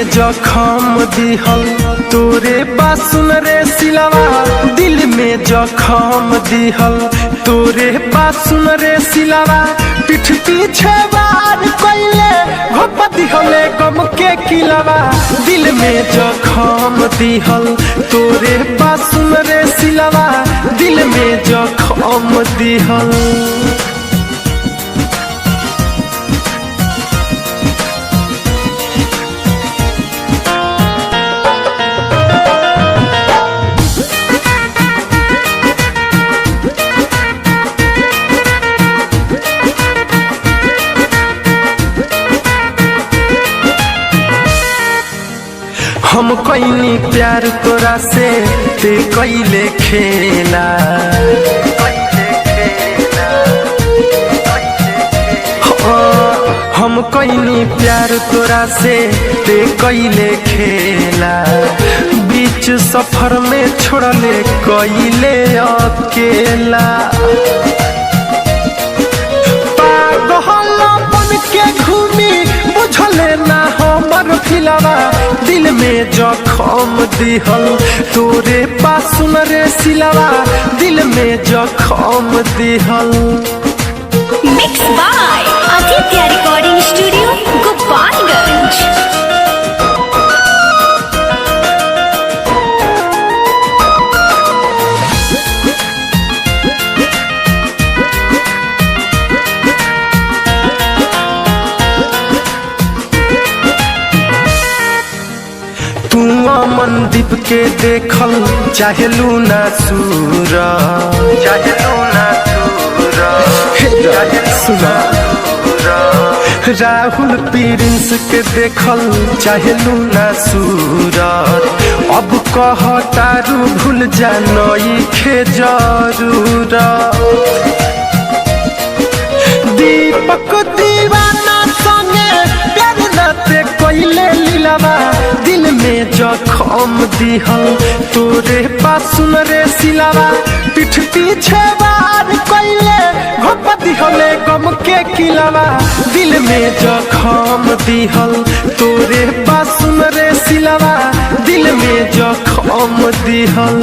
जखम दिहल तोरे बासुन रे सिलवा, दिल में जखम दिहल तोरे बासुन रे सिलवा। पीठ पीछे वार कइले घोप दिहले गम के किलवा, दिल में जखम दिहल तोरे बासुन रे सिलवा, दिल में जखम दिहल। हम कईनी प्यार तोरा से ते कईले खेला, हम कईनी प्यार तोरा से ते कईले खेला। बीच सफर में छोड़ले कईले अकेला, पागल बन के घूमी बुझले ना हमर फिलवा। दिल में जखम दिहल तोरे बासुन रे सिलवा, दिल में जखम दिहल। Mix by Aditya recording studio Gopalganj. तू मनदीप के देखल चाहेलू ना सूरज, चाहेलू ना सूरज। राहुल प्रिंस के देखल चाहेलू ना सूरज। अब कहतारू भूल जा नइखे जरूरत। दीपक दीवाना संगे प्यार नाते कइले लीलावा, दिल में जखम दिहल तोरे बासुन रे सिलवा। पीठ पीछे वार कइले घोप दिहले गम के किलवा, दिल में जखम दिहल तोरे बासुन रे सिलवा, दिल में जखम दिहल।